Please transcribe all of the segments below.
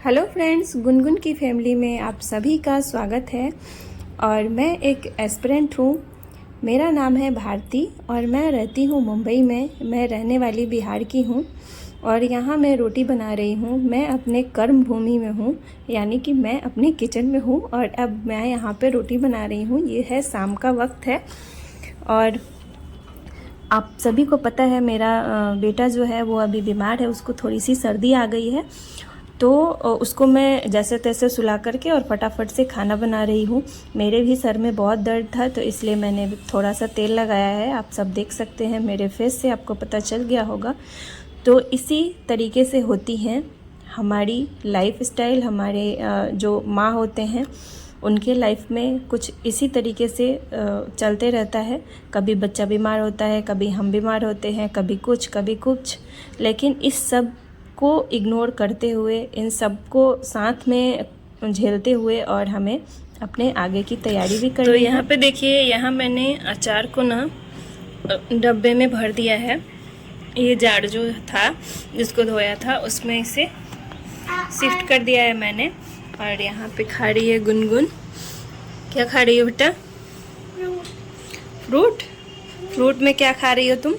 Hello friends, Gungun की family में आप सभी का स्वागत है। और मैं एक एस्पिरेंट हूँ। मेरा नाम है भारती और मैं रहती हूँ मुंबई में। मैं रहने वाली बिहार की हूँ और यहाँ मैं रोटी बना रही हूँ। मैं अपने कर्म भूमि में हूँ, यानी कि मैं अपने किचन में हूँ और अब मैं यहाँ पे रोटी बना रही हूँ। ये है शाम का वक्त है और आप सभी को पता है मेरा बेटा जो है वो अभी बीमार है, उसको थोड़ी सी सर्दी आ गई है। तो उसको मैं जैसे तैसे सुला करके और फटाफट से खाना बना रही हूँ। मेरे भी सर में बहुत दर्द था तो इसलिए मैंने थोड़ा सा तेल लगाया है। आप सब देख सकते हैं, मेरे फेस से आपको पता चल गया होगा। तो इसी तरीके से होती हैं हमारी लाइफ स्टाइल। हमारे जो माँ होते हैं उनके लाइफ में कुछ इसी तरीके से चलते रहता है। कभी बच्चा बीमार होता है, कभी हम बीमार होते हैं, कभी कुछ। लेकिन इस सब को इग्नोर करते हुए, इन सब को साथ में झेलते हुए और हमें अपने आगे की तैयारी भी करनी है। तो यहाँ पे देखिए, यहाँ मैंने अचार को ना डब्बे में भर दिया है। ये जार जो था जिसको धोया था उसमें इसे शिफ्ट कर दिया है मैंने। और यहाँ पे खा रही है गुनगुन। क्या खा रही हो बेटा? फ्रूट। फ्रूट में क्या खा रही हो तुम?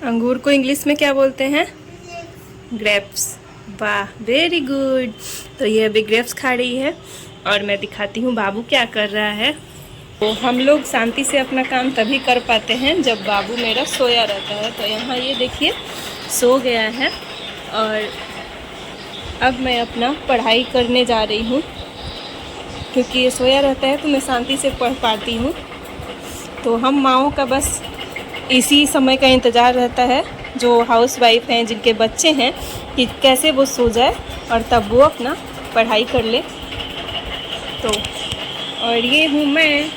अंगूर को इंग्लिश में क्या बोलते हैं? ग्रेप्स। वाह, वेरी गुड। तो ये अभी ग्रेप्स खा रही है और मैं दिखाती हूँ बाबू क्या कर रहा है। तो हम लोग शांति से अपना काम तभी कर पाते हैं जब बाबू मेरा सोया रहता है। तो यहाँ ये देखिए सो गया है और अब मैं अपना पढ़ाई करने जा रही हूँ। क्योंकि ये सोया रहता है तो मैं शांति से पढ़ पाती हूँ। तो हम माँओं का बस इसी समय का इंतज़ार रहता है, जो हाउसवाइफ हैं, जिनके बच्चे हैं, कि कैसे वो सो जाए और तब वो अपना पढ़ाई कर ले। तो और ये हूँ मैं।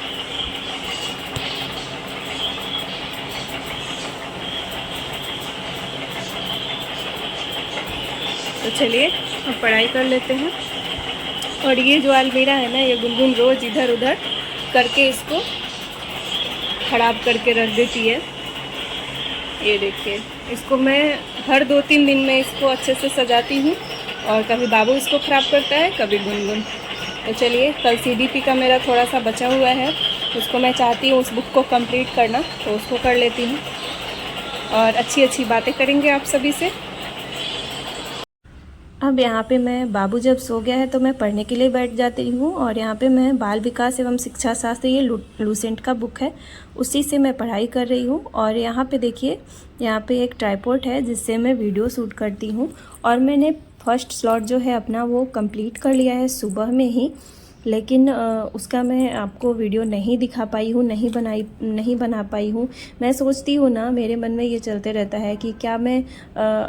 तो चलिए अब पढ़ाई कर लेते हैं। और ये जो अलमीरा है ना, ये गुनगुन रोज़ इधर उधर करके इसको ख़राब करके रख देती है। ये देखिए, इसको मैं हर 2-3 दिन में इसको अच्छे से सजाती हूँ और कभी बाबू इसको ख़राब करता है, कभी गुनगुन। तो चलिए, कल सीडीपी का मेरा थोड़ा सा बचा हुआ है, उसको मैं चाहती हूँ उस बुक को कंप्लीट करना, तो उसको कर लेती हूँ और अच्छी अच्छी बातें करेंगे आप सभी से। अब यहाँ पे मैं, बाबू जब सो गया है तो मैं पढ़ने के लिए बैठ जाती हूँ। और यहाँ पे मैं बाल विकास एवं शिक्षा शास्त्र, ये लूसेंट का बुक है, उसी से मैं पढ़ाई कर रही हूँ। और यहाँ पे देखिए, यहाँ पे एक ट्राइपॉड है जिससे मैं वीडियो शूट करती हूँ। और मैंने फर्स्ट स्लॉट जो है अपना वो कंप्लीट कर लिया है सुबह में ही। लेकिन उसका मैं आपको वीडियो नहीं दिखा पाई हूँ, नहीं बना पाई हूँ। मैं सोचती हूँ ना, मेरे मन में ये चलते रहता है कि क्या मैं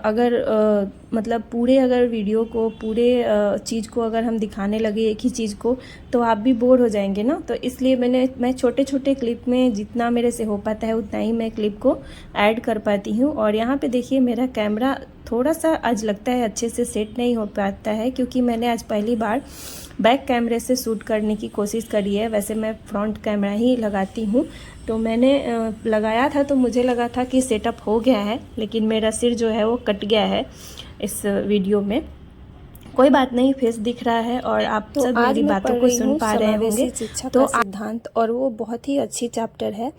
अगर मतलब पूरे अगर वीडियो को, पूरे चीज़ को अगर हम दिखाने लगे एक ही चीज़ को, तो आप भी बोर हो जाएंगे ना। तो इसलिए मैं छोटे छोटे क्लिप में जितना मेरे से हो पाता है उतना ही मैं क्लिप को ऐड कर पाती हूँ। और यहाँ पे देखिए, मेरा कैमरा थोड़ा सा आज लगता है अच्छे से सेट नहीं हो पाता है, क्योंकि मैंने आज पहली बार बैक कैमरे से शूट करने की कोशिश करी है। वैसे मैं फ्रंट कैमरा ही लगाती हूँ। तो मैंने लगाया था तो मुझे लगा था कि सेटअप हो गया है, लेकिन मेरा सिर जो है वो कट गया है इस वीडियो में। कोई बात नहीं, फेस दिख रहा है और आप तो सब मेरी बातों को सुन पा रहे होंगे। तो सिद्धांत, और वो बहुत ही अच्छी चैप्टर है।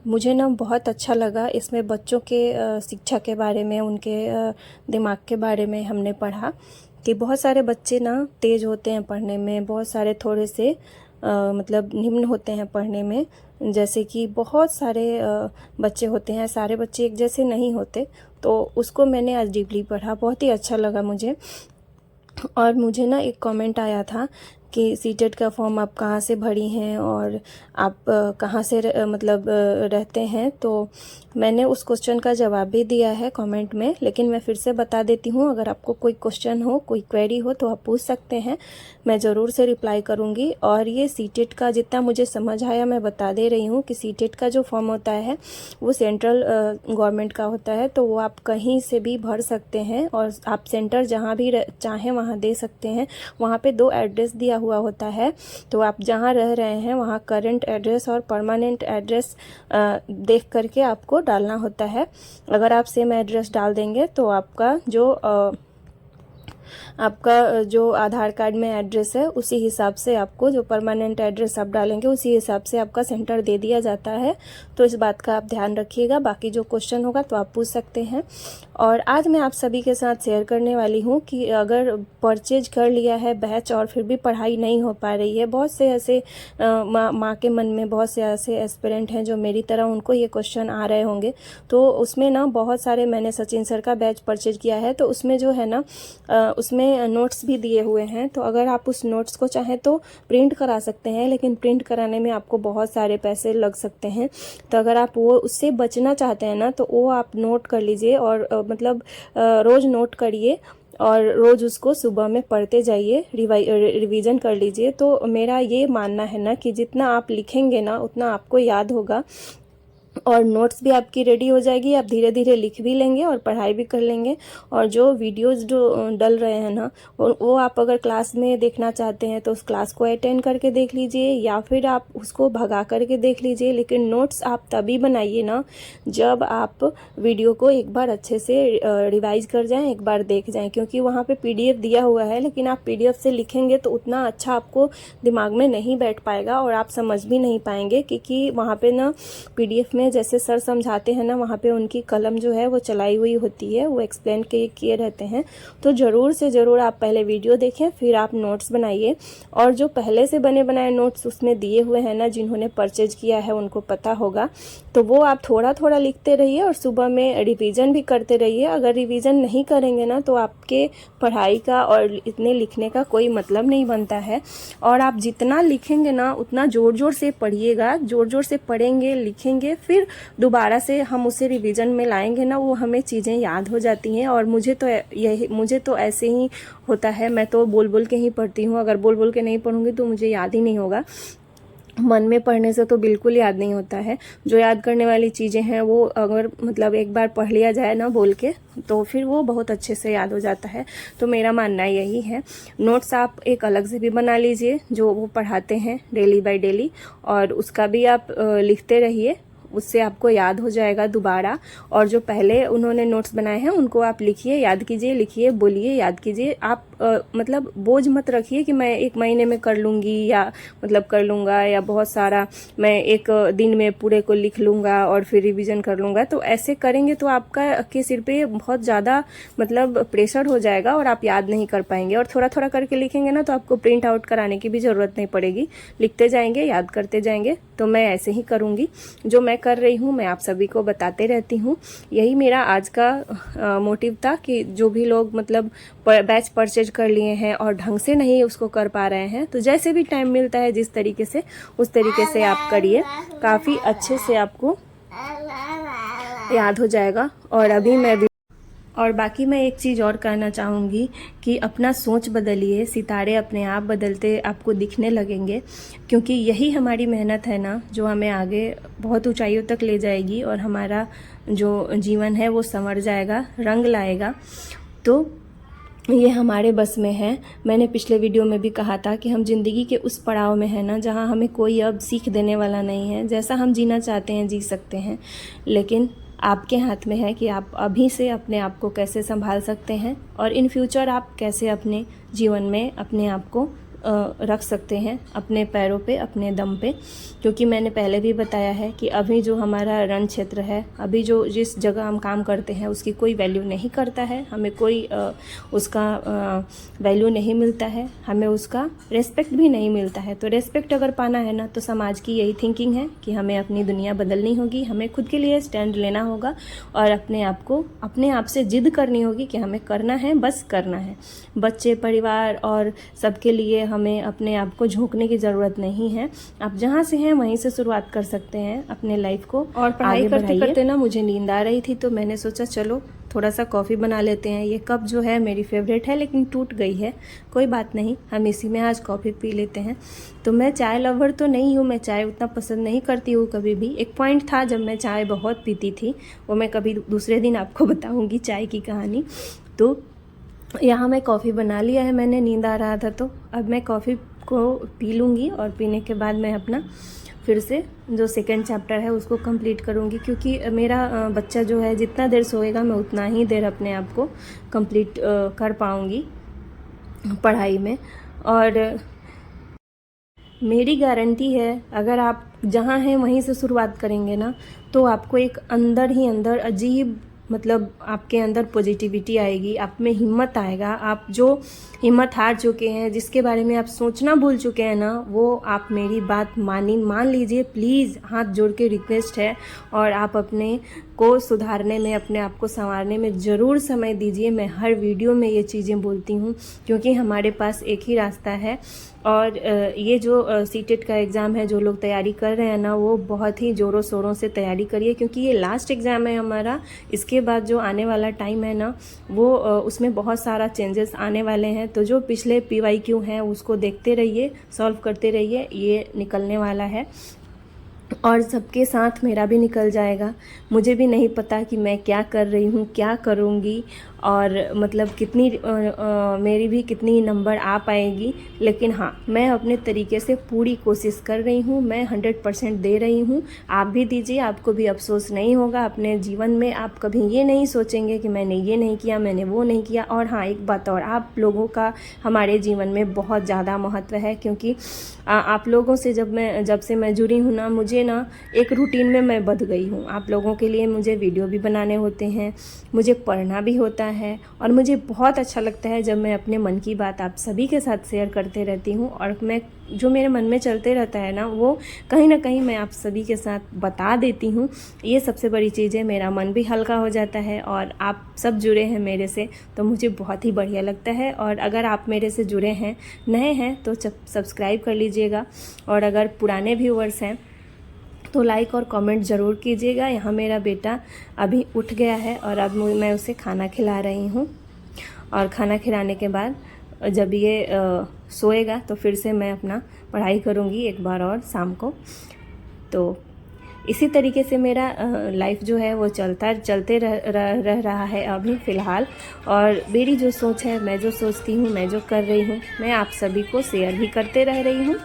मुझे ना बहुत अच्छा लगा। इसमें बच्चों के शिक्षा के बारे में, उनके दिमाग के बारे में हमने पढ़ा कि बहुत सारे बच्चे ना तेज़ होते हैं पढ़ने में, बहुत सारे थोड़े से मतलब निम्न होते हैं पढ़ने में। जैसे कि बहुत सारे बच्चे होते हैं, सारे बच्चे एक जैसे नहीं होते। तो उसको मैंने आज डीपली पढ़ा, बहुत ही अच्छा लगा मुझे। और मुझे ना एक कमेंट आया था कि सीटेट का फॉर्म आप कहाँ से भरी हैं और आप कहाँ से मतलब रहते हैं। तो मैंने उस क्वेश्चन का जवाब भी दिया है कमेंट में, लेकिन मैं फिर से बता देती हूँ। अगर आपको कोई क्वेश्चन हो, कोई क्वेरी हो तो आप पूछ सकते हैं, मैं ज़रूर से रिप्लाई करूँगी। और ये सीटेट का जितना मुझे समझ आया मैं बता दे रही हूँ कि सीटेट का जो फॉर्म होता है वो सेंट्रल गवर्नमेंट का होता है। तो वो आप कहीं से भी भर सकते हैं और आप सेंटर जहाँ भी चाहें वहाँ दे सकते हैं। वहाँ पे 2 एड्रेस दिया हुआ होता है, तो आप जहाँ रह रहे हैं वहाँ करंट एड्रेस और परमानेंट एड्रेस देख करके आपको डालना होता है। अगर आप सेम एड्रेस डाल देंगे तो आपका जो आपका जो आधार कार्ड में एड्रेस है उसी हिसाब से आपको, जो परमानेंट एड्रेस आप डालेंगे उसी हिसाब से आपका सेंटर दे दिया जाता है। तो इस बात का आप ध्यान रखिएगा। बाकी जो क्वेश्चन होगा तो आप पूछ सकते हैं। और आज मैं आप सभी के साथ शेयर करने वाली हूँ कि अगर परचेज कर लिया है बैच और फिर भी पढ़ाई नहीं हो पा रही है, बहुत से ऐसे माँ के मन में बहुत से ऐसे एस्पिरेंट हैं जो मेरी तरह उनको ये क्वेश्चन आ रहे होंगे। तो उसमें ना बहुत सारे, मैंने सचिन सर का बैच परचेज किया है तो उसमें जो है ना उसमें नोट्स भी दिए हुए हैं। तो अगर आप उस नोट्स को चाहें तो प्रिंट करा सकते हैं, लेकिन प्रिंट कराने में आपको बहुत सारे पैसे लग सकते हैं। तो अगर आप वो उससे बचना चाहते हैं ना तो वो आप नोट कर लीजिए और मतलब रोज़ नोट करिए और रोज़ उसको सुबह में पढ़ते जाइए, रिवीजन कर लीजिए। तो मेरा ये मानना है ना कि जितना आप लिखेंगे ना उतना आपको याद होगा और नोट्स भी आपकी रेडी हो जाएगी। आप धीरे धीरे लिख भी लेंगे और पढ़ाई भी कर लेंगे। और जो वीडियोस जो डल रहे हैं ना वो आप अगर क्लास में देखना चाहते हैं तो उस क्लास को अटेंड करके देख लीजिए या फिर आप उसको भगा करके देख लीजिए। लेकिन नोट्स आप तभी बनाइए ना जब आप वीडियो को एक बार अच्छे से रिवाइज कर जाएं, एक बार देख जाएं, क्योंकि वहाँ पे PDF दिया हुआ है लेकिन आप PDF से लिखेंगे तो उतना अच्छा आपको दिमाग में नहीं बैठ पाएगा और आप समझ भी नहीं पाएंगे, क्योंकि वहाँ पे ना PDF में जैसे सर समझाते हैं ना वहाँ पे उनकी कलम जो है वो चलाई हुई होती है, वो एक्सप्लेन किए रहते हैं। तो ज़रूर से ज़रूर आप पहले वीडियो देखें फिर आप नोट्स बनाइए। और जो पहले से बने बनाए नोट्स उसमें दिए हुए हैं ना, जिन्होंने परचेज किया है उनको पता होगा, तो वो आप थोड़ा थोड़ा लिखते रहिए और सुबह में रिवीजन भी करते रहिए। अगर रिवीजन नहीं करेंगे ना तो आपके पढ़ाई का और इतने लिखने का कोई मतलब नहीं बनता है। और आप जितना लिखेंगे ना उतना ज़ोर ज़ोर से पढ़िएगा, ज़ोर ज़ोर से पढ़ेंगे लिखेंगे, फिर दोबारा से हम उसे रिवीजन में लाएंगे ना वो हमें चीज़ें याद हो जाती हैं। और मुझे तो ऐसे ही होता है, मैं तो बोल बोल के ही पढ़ती हूँ। अगर बोल बोल के नहीं पढ़ूंगी तो मुझे याद ही नहीं होगा। मन में पढ़ने से तो बिल्कुल याद नहीं होता है। जो याद करने वाली चीज़ें हैं वो अगर मतलब एक बार पढ़ लिया जाए ना बोल के तो फिर वो बहुत अच्छे से याद हो जाता है। तो मेरा मानना यही है। नोट्स आप एक अलग से भी बना लीजिए जो वो पढ़ाते हैं डेली बाय डेली, और उसका भी आप लिखते रहिए, उससे आपको याद हो जाएगा दोबारा। और जो पहले उन्होंने नोट्स बनाए हैं उनको आप लिखिए, याद कीजिए, लिखिए, बोलिए, याद कीजिए। आप मतलब बोझ मत रखिए कि मैं 1 महीने में कर लूँगी या मतलब कर लूँगा, या बहुत सारा मैं 1 दिन में पूरे को लिख लूँगा और फिर रिवीजन कर लूँगा। तो ऐसे करेंगे तो आपका के सिर पे बहुत ज़्यादा मतलब प्रेशर हो जाएगा और आप याद नहीं कर पाएंगे। और थोड़ा थोड़ा करके लिखेंगे ना तो आपको प्रिंट आउट कराने की भी ज़रूरत नहीं पड़ेगी, लिखते जाएंगे, याद करते जाएंगे। तो मैं ऐसे ही करूँगी, जो मैं कर रही हूँ मैं आप सभी को बताते रहती हूँ। यही मेरा आज का मोटिव था कि जो भी लोग मतलब बैच परचेज कर लिए हैं और ढंग से नहीं उसको कर पा रहे हैं, तो जैसे भी टाइम मिलता है जिस तरीके से उस तरीके से आप करिए, काफ़ी अच्छे से आपको याद हो जाएगा। और बाकी मैं एक चीज़ और कहना चाहूँगी कि अपना सोच बदलिए, सितारे अपने आप बदलते आपको दिखने लगेंगे, क्योंकि यही हमारी मेहनत है ना जो हमें आगे बहुत ऊंचाइयों तक ले जाएगी और हमारा जो जीवन है वो संवर जाएगा, रंग लाएगा। तो ये हमारे बस में है। मैंने पिछले वीडियो में भी कहा था कि हम ज़िंदगी के उस पड़ाव में है ना जहाँ हमें कोई अब सीख देने वाला नहीं है। जैसा हम जीना चाहते हैं जी सकते हैं, लेकिन आपके हाथ में है कि आप अभी से अपने आप को कैसे संभाल सकते हैं और इन फ्यूचर आप कैसे अपने जीवन में अपने आप को रख सकते हैं अपने पैरों पे, अपने दम पे। क्योंकि मैंने पहले भी बताया है कि अभी जो हमारा रण क्षेत्र है, अभी जो जिस जगह हम काम करते हैं उसकी कोई वैल्यू नहीं करता है, हमें कोई उसका वैल्यू नहीं मिलता है, हमें उसका रेस्पेक्ट भी नहीं मिलता है। तो रेस्पेक्ट अगर पाना है ना तो समाज की यही थिंकिंग है कि हमें अपनी दुनिया बदलनी होगी, हमें खुद के लिए स्टैंड लेना होगा और अपने आप से जिद करनी होगी कि हमें करना है, बस करना है। बच्चे, परिवार और सबके लिए हमें अपने आप को झोंकने की ज़रूरत नहीं है। आप जहाँ से हैं वहीं से शुरुआत कर सकते हैं अपने लाइफ को। और पढ़ाई करते करते ना मुझे नींद आ रही थी तो मैंने सोचा चलो थोड़ा सा कॉफ़ी बना लेते हैं। ये कप जो है मेरी फेवरेट है लेकिन टूट गई है, कोई बात नहीं, हम इसी में आज कॉफ़ी पी लेते हैं। तो मैं चाय लवर तो नहीं हूँ, मैं चाय उतना पसंद नहीं करती हूँ कभी भी। एक पॉइंट था जब मैं चाय बहुत पीती थी, वो मैं कभी दूसरे दिन आपको बताऊँगी चाय की कहानी। तो यहाँ मैं कॉफ़ी बना लिया है मैंने, नींद आ रहा था तो अब मैं कॉफ़ी को पी लूँगी और पीने के बाद मैं अपना फिर से जो सेकंड चैप्टर है उसको कंप्लीट करूँगी। क्योंकि मेरा बच्चा जो है जितना देर सोएगा मैं उतना ही देर अपने आप को कंप्लीट कर पाऊँगी। पढ़ाई में। और मेरी गारंटी है, अगर आप जहाँ हैं वहीं से शुरुआत करेंगे ना, तो आपको एक अंदर ही अंदर अजीब, मतलब आपके अंदर पॉजिटिविटी आएगी, आप में हिम्मत आएगा। आप जो हिम्मत हार चुके हैं, जिसके बारे में आप सोचना भूल चुके हैं ना, वो आप मेरी बात मान लीजिए प्लीज़, हाथ जोड़ के रिक्वेस्ट है। और आप अपने को सुधारने में, अपने आप को संवारने में ज़रूर समय दीजिए। मैं हर वीडियो में ये चीज़ें बोलती हूँ, क्योंकि हमारे पास एक ही रास्ता है। और ये जो सीटेट का एग्ज़ाम है, जो लोग तैयारी कर रहे हैं ना, वो बहुत ही ज़ोरों शोरों से तैयारी करिए, क्योंकि ये लास्ट एग्ज़ाम है हमारा। इसके बाद जो आने वाला टाइम है ना, वो उसमें बहुत सारा चेंजेस आने वाले हैं। तो जो पिछले PYQ हैं उसको देखते रहिए, सॉल्व करते रहिए, ये निकलने वाला है और सबके साथ मेरा भी निकल जाएगा। मुझे भी नहीं पता कि मैं क्या कर रही हूँ, क्या करूँगी, और मतलब कितनी मेरी भी कितनी नंबर आ पाएगी। लेकिन हाँ, मैं अपने तरीके से पूरी कोशिश कर रही हूँ, मैं 100% दे रही हूँ। आप भी दीजिए, आपको भी अफसोस नहीं होगा अपने जीवन में। आप कभी ये नहीं सोचेंगे कि मैंने ये नहीं किया, मैंने वो नहीं किया। और हाँ, एक बात और, आप लोगों का हमारे जीवन में बहुत ज़्यादा महत्व है, क्योंकि आप लोगों से जब से मैं जुड़ी हूँ ना, मुझे ना एक रूटीन में मैं बंध गई हूँ। आप लोगों के लिए मुझे वीडियो भी बनाने होते हैं, मुझे पढ़ना भी होता है, और मुझे बहुत अच्छा लगता है जब मैं अपने मन की बात आप सभी के साथ शेयर करते रहती हूँ। और मैं जो मेरे मन में चलते रहता है ना, वो कहीं ना कहीं मैं आप सभी के साथ बता देती हूँ। ये सबसे बड़ी चीज़ है, मेरा मन भी हल्का हो जाता है। और आप सब जुड़े हैं मेरे से, तो मुझे बहुत ही बढ़िया लगता है। और अगर आप मेरे से जुड़े हैं, नए हैं, तो सब्सक्राइब कर लीजिएगा। और अगर पुराने व्यूअर्स हैं तो लाइक और कमेंट ज़रूर कीजिएगा। यहाँ मेरा बेटा अभी उठ गया है और अब मैं उसे खाना खिला रही हूँ। और खाना खिलाने के बाद जब ये सोएगा तो फिर से मैं अपना पढ़ाई करूँगी एक बार और शाम को। तो इसी तरीके से मेरा लाइफ जो है वो चलते रह रहा है अभी फ़िलहाल। और मेरी जो सोच है, मैं जो सोचती हूँ, मैं जो कर रही हूँ, मैं आप सभी को शेयर भी करते रह रही हूँ।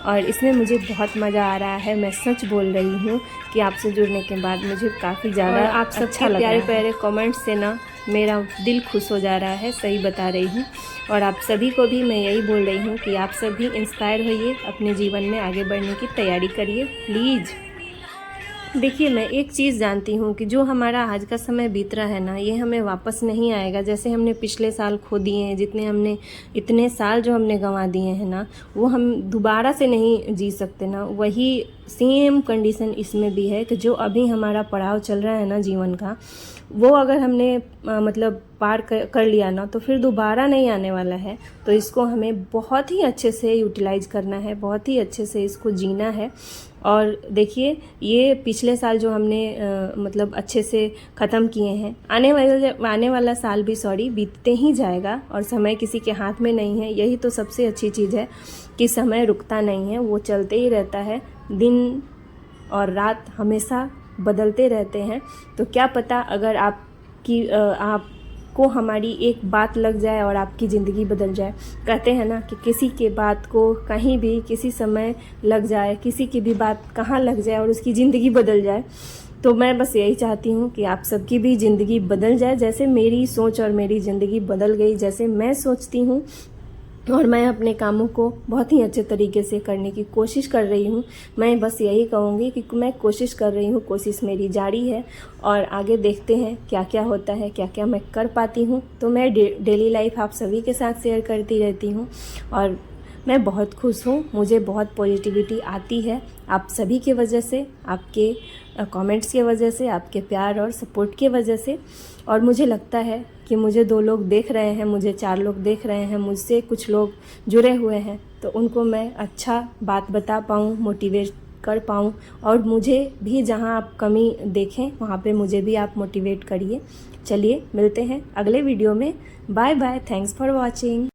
और इसमें मुझे बहुत मज़ा आ रहा है। मैं सच बोल रही हूँ कि आपसे जुड़ने के बाद मुझे काफ़ी ज़्यादा आप सबके प्यारे प्यारे कमेंट्स से ना मेरा दिल खुश हो जा रहा है, सही बता रही हूँ। और आप सभी को भी मैं यही बोल रही हूँ कि आप सभी इंस्पायर होइए, अपने जीवन में आगे बढ़ने की तैयारी करिए प्लीज़। देखिए, मैं एक चीज़ जानती हूँ कि जो हमारा आज का समय बीत रहा है ना, ये हमें वापस नहीं आएगा। जैसे हमने पिछले साल खो दिए हैं, इतने साल जो हमने गंवा दिए हैं ना, वो हम दोबारा से नहीं जी सकते ना। वही सेम कंडीशन इसमें भी है कि जो अभी हमारा पड़ाव चल रहा है ना जीवन का, वो अगर हमने मतलब पार कर लिया ना, तो फिर दोबारा नहीं आने वाला है। तो इसको हमें बहुत ही अच्छे से यूटिलाइज करना है, बहुत ही अच्छे से इसको जीना है। और देखिए, ये पिछले साल जो हमने मतलब अच्छे से ख़त्म किए हैं, आने वाला साल भी बीतते ही जाएगा। और समय किसी के हाथ में नहीं है। यही तो सबसे अच्छी चीज़ है कि समय रुकता नहीं है, वो चलते ही रहता है। दिन और रात हमेशा बदलते रहते हैं। तो क्या पता, अगर आपको हमारी एक बात लग जाए और आपकी ज़िंदगी बदल जाए। कहते हैं ना कि किसी के बात को कहीं भी किसी समय लग जाए, किसी की भी बात कहाँ लग जाए और उसकी ज़िंदगी बदल जाए। तो मैं बस यही चाहती हूँ कि आप सबकी भी ज़िंदगी बदल जाए, जैसे मेरी सोच और मेरी ज़िंदगी बदल गई, जैसे मैं सोचती हूँ। और मैं अपने कामों को बहुत ही अच्छे तरीके से करने की कोशिश कर रही हूँ। मैं बस यही कहूँगी कि मैं कोशिश कर रही हूँ, कोशिश मेरी जारी है। और आगे देखते हैं क्या क्या होता है, क्या क्या मैं कर पाती हूँ। तो मैं डेली लाइफ आप सभी के साथ शेयर करती रहती हूँ और मैं बहुत खुश हूँ। मुझे बहुत पॉजिटिविटी आती है आप सभी की वजह से, आपके कमेंट्स की वजह से, आपके प्यार और सपोर्ट की वजह से। और मुझे लगता है कि मुझे 2 लोग देख रहे हैं, मुझे 4 लोग देख रहे हैं, मुझसे कुछ लोग जुड़े हुए हैं, तो उनको मैं अच्छा बात बता पाऊँ, मोटिवेट कर पाऊँ। और मुझे भी जहाँ आप कमी देखें, वहाँ पे मुझे भी आप मोटिवेट करिए। चलिए, मिलते हैं अगले वीडियो में। Bye bye, thanks for watching.